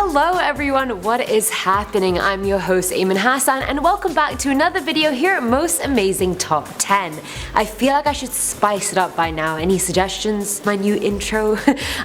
Hello everyone, what is happening? I'm your host Ayman Hassan and welcome back to another video here at Most Amazing Top 10. I feel like I should spice it up by now. Any suggestions? My new intro?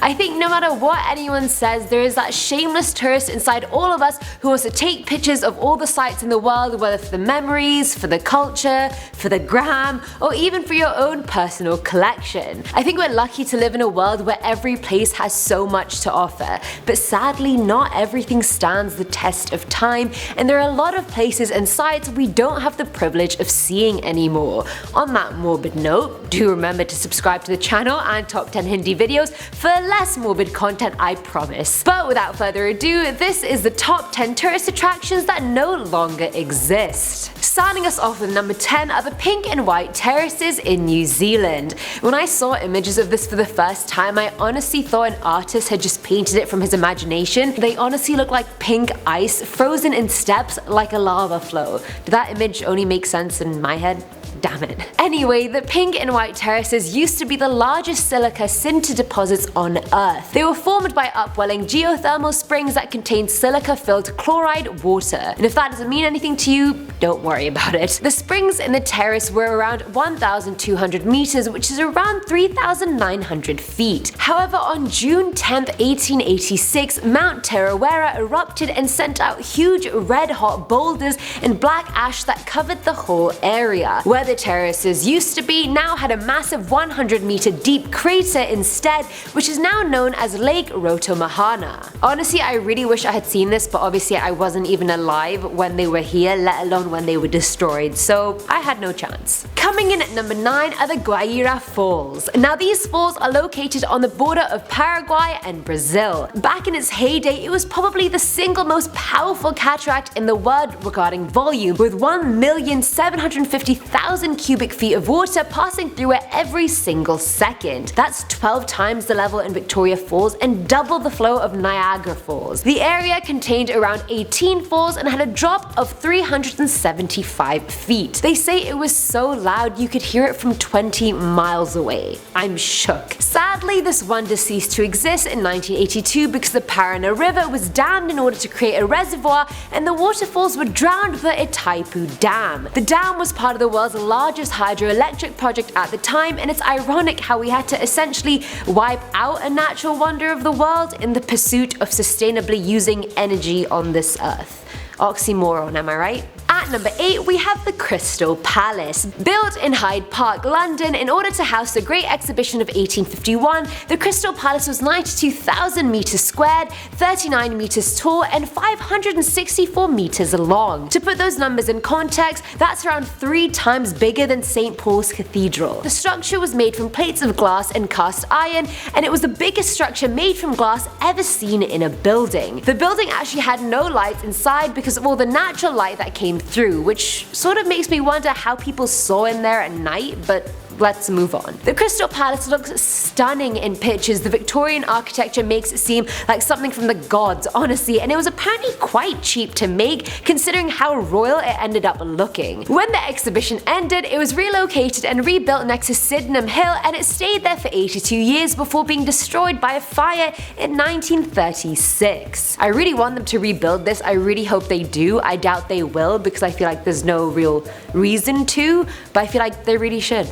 I think no matter what anyone says, there is that shameless tourist inside all of us who wants to take pictures of all the sights in the world, whether for the memories, for the culture, for the gram, or even for your own personal collection. I think we're lucky to live in a world where every place has so much to offer, but sadly not everything stands the test of time, and there are a lot of places and sites we don't have the privilege of seeing anymore. On that morbid note, do remember to subscribe to the channel and top 10 Hindi videos for less morbid content, I promise. But without further ado, this is the top 10 tourist attractions that no longer exist. Starting us off with number 10 are the pink and white terraces in New Zealand. When I saw images of this for the first time, I honestly thought an artist had just painted it from his imagination. They honestly look like pink ice frozen in steps like a lava flow. Did that image only make sense in my head? Damn it. Anyway, the pink and white terraces used to be the largest silica sinter deposits on Earth. They were formed by upwelling geothermal springs that contained silica-filled chloride water. And if that doesn't mean anything to you, don't worry about it. The springs in the terrace were around 1,200 meters, which is around 3,900 feet. However, on June 10, 1886, Mount Tarawera erupted and sent out huge red-hot boulders and black ash that covered the whole area. Where the terraces used to be now had a massive 100-meter deep crater instead, which is now known as Lake Rotomahana. Honestly, I really wish I had seen this, but obviously I wasn't even alive when they were here, let alone when they were destroyed, so I had no chance. Coming in at number 9 are the Guaíra Falls. Now these falls are located on the border of Paraguay and Brazil. Back in its heyday, it was probably the single most powerful cataract in the world regarding volume, with 1,750,000 cubic feet of water passing through it every single second. That's 12 times the level in Victoria Falls and double the flow of Niagara Falls. The area contained around 18 falls and had a drop of 375 feet. They say it was so loud you could hear it from 20 miles away. I'm shook. Sadly, this wonder ceased to exist in 1982 because the Paraná River was dammed in order to create a reservoir, and the waterfalls were drowned by Itaipu Dam. The dam was part of the world's largest hydroelectric project at the time, and it's ironic how we had to essentially wipe out a natural wonder of the world in the pursuit of sustainably using energy on this earth. Oxymoron, am I right? At number 8, we have the Crystal Palace. Built in Hyde Park, London, in order to house the Great Exhibition of 1851, the Crystal Palace was 92,000 meters squared, 39 meters tall, and 564 meters long. To put those numbers in context, that's around 3 times bigger than St. Paul's Cathedral. The structure was made from plates of glass and cast iron, and it was the biggest structure made from glass ever seen in a building. The building actually had no lights inside because of all the natural light that came through, which sort of makes me wonder how people saw in there at night, but let's move on. The Crystal Palace looks stunning in pictures. The Victorian architecture makes it seem like something from the gods, honestly, and it was apparently quite cheap to make considering how royal it ended up looking. When the exhibition ended, it was relocated and rebuilt next to Sydenham Hill, and it stayed there for 82 years before being destroyed by a fire in 1936. I really want them to rebuild this. I really hope they do. I doubt they will because I feel like there's no real reason to, but I feel like they really should.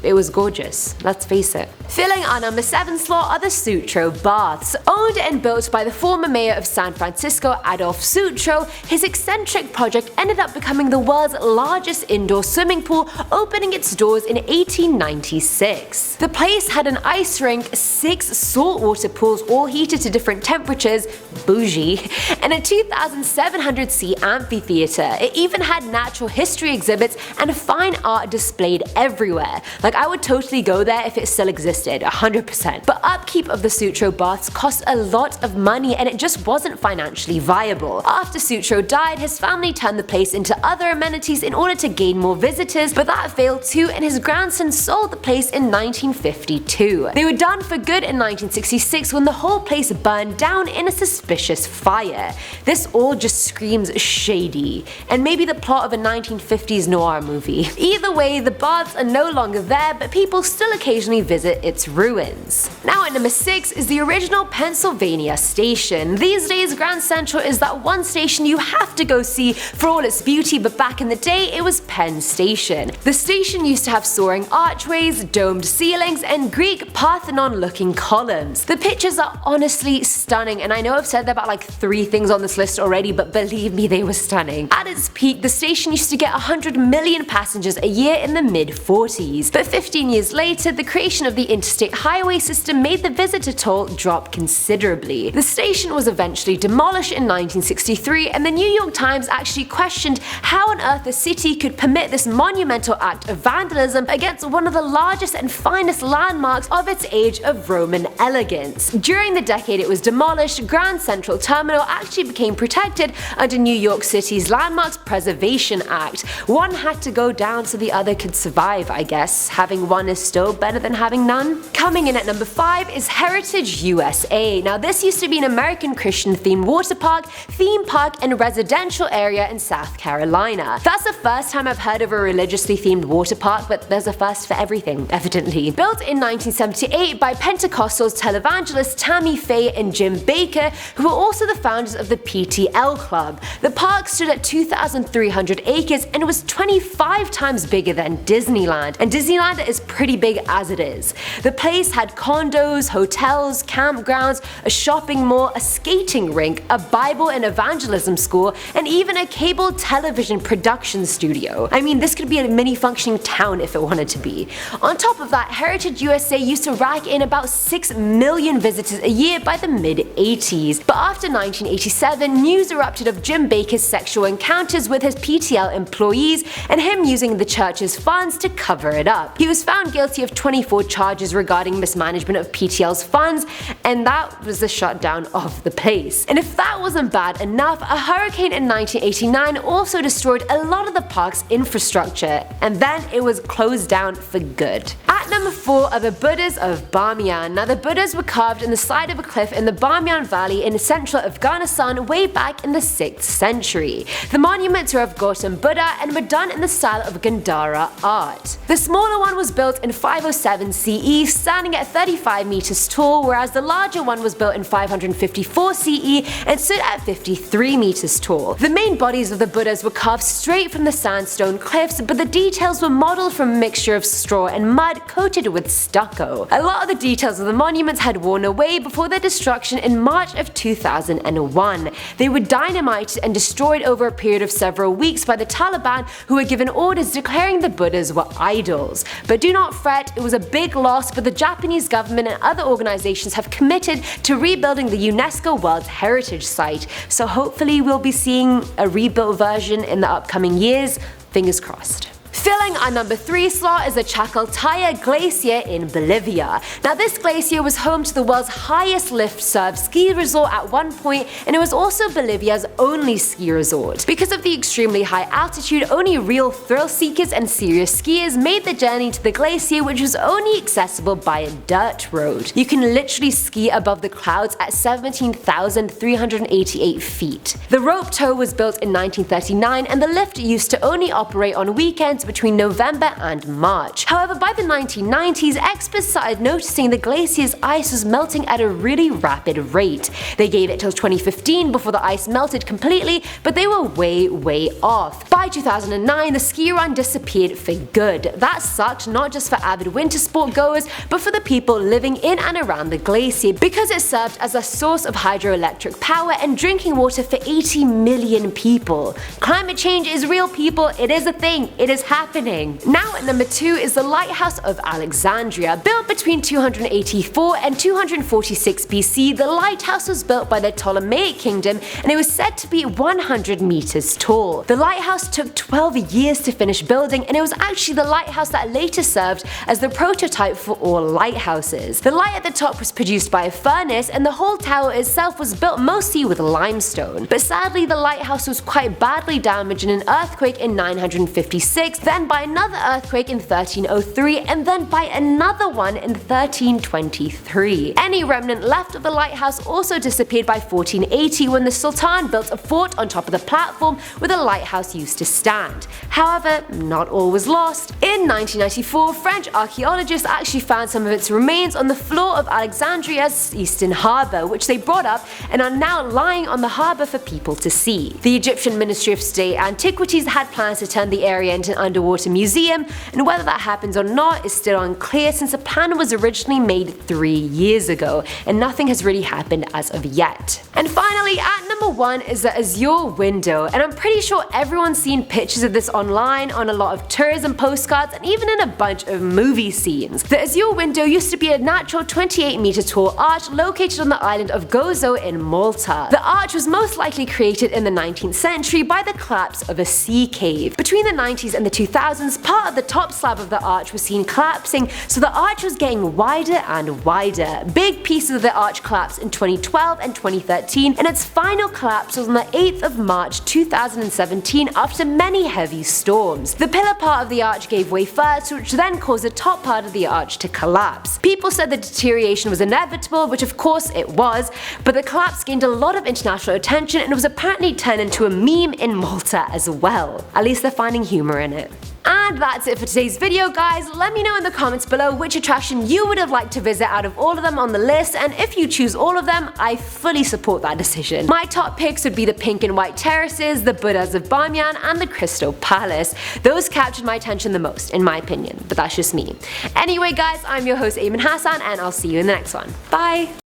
It was gorgeous, let's face it. Filling our number 7 slot are the Sutro Baths. Owned and built by the former mayor of San Francisco, Adolf Sutro, his eccentric project ended up becoming the world's largest indoor swimming pool, opening its doors in 1896. The place had an ice rink, 6 saltwater pools all heated to different temperatures, bougie, and a 2,700-seat amphitheater. It even had natural history exhibits and fine art displayed everywhere. Like, I would totally go there if it still existed, 100%. But upkeep of the Sutro Baths cost a lot of money and it just wasn't financially viable. After Sutro died, his family turned the place into other amenities in order to gain more visitors, but that failed too, and his grandson sold the place in 1952. They were done for good in 1966 when the whole place burned down in a suspicious fire. This all just screams shady, and maybe the plot of a 1950s noir movie. Either way, the baths are no longer there, but people still occasionally visit its ruins. Now at number 6 is the original Pennsylvania station. These days Grand Central is that one station you have to go see for all its beauty, but back in the day it was Penn Station. The station used to have soaring archways, domed ceilings, and Greek Parthenon looking columns. The pictures are honestly stunning, and I know I've said about like 3 things on this list already, but believe me, they were stunning. At its peak, the station used to get 100 million passengers a year in the mid-40s, but 15 years later, the creation of the interstate highway system made the visitor toll drop considerably. The station was eventually demolished in 1963, and the New York Times actually questioned how on earth the city could permit this monumental act of vandalism against one of the largest and finest landmarks of its age of Roman elegance. During the decade it was demolished, Grand Central Terminal actually became protected under New York City's Landmarks Preservation Act. One had to go down so the other could survive, I guess. Having one is still better than having none. Coming in at number 5 is Heritage USA. Now this used to be an American Christian themed water park, theme park, and residential area in South Carolina. That's the first time I've heard of a religiously themed water park, but there's a first for everything, evidently. Built in 1978 by Pentecostals televangelist Tammy Faye and Jim Baker, who were also the founders of the PTL Club. The park stood at 2,300 acres and it was 25 times bigger than Disneyland, and Disneyland is pretty big as it is. The place had condos, hotels, campgrounds, a shopping mall, a skating rink, a Bible and evangelism school, and even a cable television production studio. I mean, this could be a mini functioning town if it wanted to be. On top of that, Heritage USA used to rack in about 6 million visitors a year by the mid-80s. But after 1987, news erupted of Jim Baker's sexual encounters with his PTL employees and him using the church's funds to cover it up. He was found guilty of 24 charges regarding mismanagement of PTL's funds, and that was the shutdown of the place. And if that wasn't bad enough, a hurricane in 1989 also destroyed a lot of the park's infrastructure, and then it was closed down for good. At number 4 are the Buddhas of Bamiyan. Now the Buddhas were carved in the side of a cliff in the Bamiyan Valley in central Afghanistan way back in the 6th century. The monuments are of Gautam Buddha and were done in the style of Gandhara art. The smaller one was built in 507 CE, standing at 35 meters tall, whereas the larger one was built in 554 CE and stood at 53 meters tall. The main bodies of the Buddhas were carved straight from the sandstone cliffs, but the details were modeled from a mixture of straw and mud coated with stucco. A lot of the details of the monuments had worn away before their destruction in March of 2001. They were dynamited and destroyed over a period of several weeks by the Taliban, who were given orders declaring the Buddhas were idols. But do not fret, it was a big loss, but the Japanese government and other organizations have committed to rebuilding the UNESCO World Heritage Site, so hopefully we'll be seeing a rebuilt version in the upcoming years. Fingers crossed. Filling our number 3 slot is the Chacaltaya Glacier in Bolivia. Now this glacier was home to the world's highest lift-served ski resort at one point, and it was also Bolivia's only ski resort. Because of the extremely high altitude, only real thrill seekers and serious skiers made the journey to the glacier, which was only accessible by a dirt road. You can literally ski above the clouds at 17,388 feet. The rope tow was built in 1939, and the lift used to only operate on weekends between November and March. However, by the 1990s, experts started noticing the glacier's ice was melting at a really rapid rate. They gave it till 2015 before the ice melted completely, but they were way off. By 2009, the ski run disappeared for good. That sucked not just for avid winter sport goers, but for the people living in and around the glacier, because it served as a source of hydroelectric power and drinking water for 80 million people. Climate change is real, people. It is a thing. It is happening. Now at number 2 is the Lighthouse of Alexandria. Built between 284 and 246 BC, the lighthouse was built by the Ptolemaic Kingdom, and it was said to be 100 meters tall. The lighthouse took 12 years to finish building, and it was actually the lighthouse that later served as the prototype for all lighthouses. The light at the top was produced by a furnace, and the whole tower itself was built mostly with limestone. But sadly, the lighthouse was quite badly damaged in an earthquake in 956 then by another earthquake in 1303, and then by another one in 1323. Any remnant left of the lighthouse also disappeared by 1480 when the Sultan built a fort on top of the platform where the lighthouse used to stand. However, not all was lost. In 1994, French archaeologists actually found some of its remains on the floor of Alexandria's eastern harbour, which they brought up and are now lying on the harbour for people to see. The Egyptian Ministry of State Antiquities had plans to turn the area into an underwater museum, and whether that happens or not is still unclear since the plan was originally made 3 years ago, and nothing has really happened as of yet. And finally, at number 1 is the Azure Window, and I'm pretty sure everyone's seen pictures of this online on a lot of tourism postcards and even in a bunch of movie scenes. The Azure Window used to be a natural 28-meter tall arch located on the island of Gozo in Malta. The arch was most likely created in the 19th century by the collapse of a sea cave. Between the 90s and the 2000s, part of the top slab of the arch was seen collapsing, so the arch was getting wider and wider. Big pieces of the arch collapsed in 2012 and 2013, and its final collapse was on the 8th of March 2017 after many heavy storms. The pillar part of the arch gave way first, which then caused the top part of the arch to collapse. People said the deterioration was inevitable, which of course it was, but the collapse gained a lot of international attention and was apparently turned into a meme in Malta as well. At least they're finding humor in it. And that's it for today's video, guys. Let me know in the comments below which attraction you would have liked to visit out of all of them on the list, and if you choose all of them, I fully support that decision. My top picks would be the pink and white terraces, the Buddhas of Bamiyan, and the Crystal Palace. Those captured my attention the most, in my opinion, but that's just me. Anyway guys, I'm your host Ayman Hassan, and I'll see you in the next one. Bye!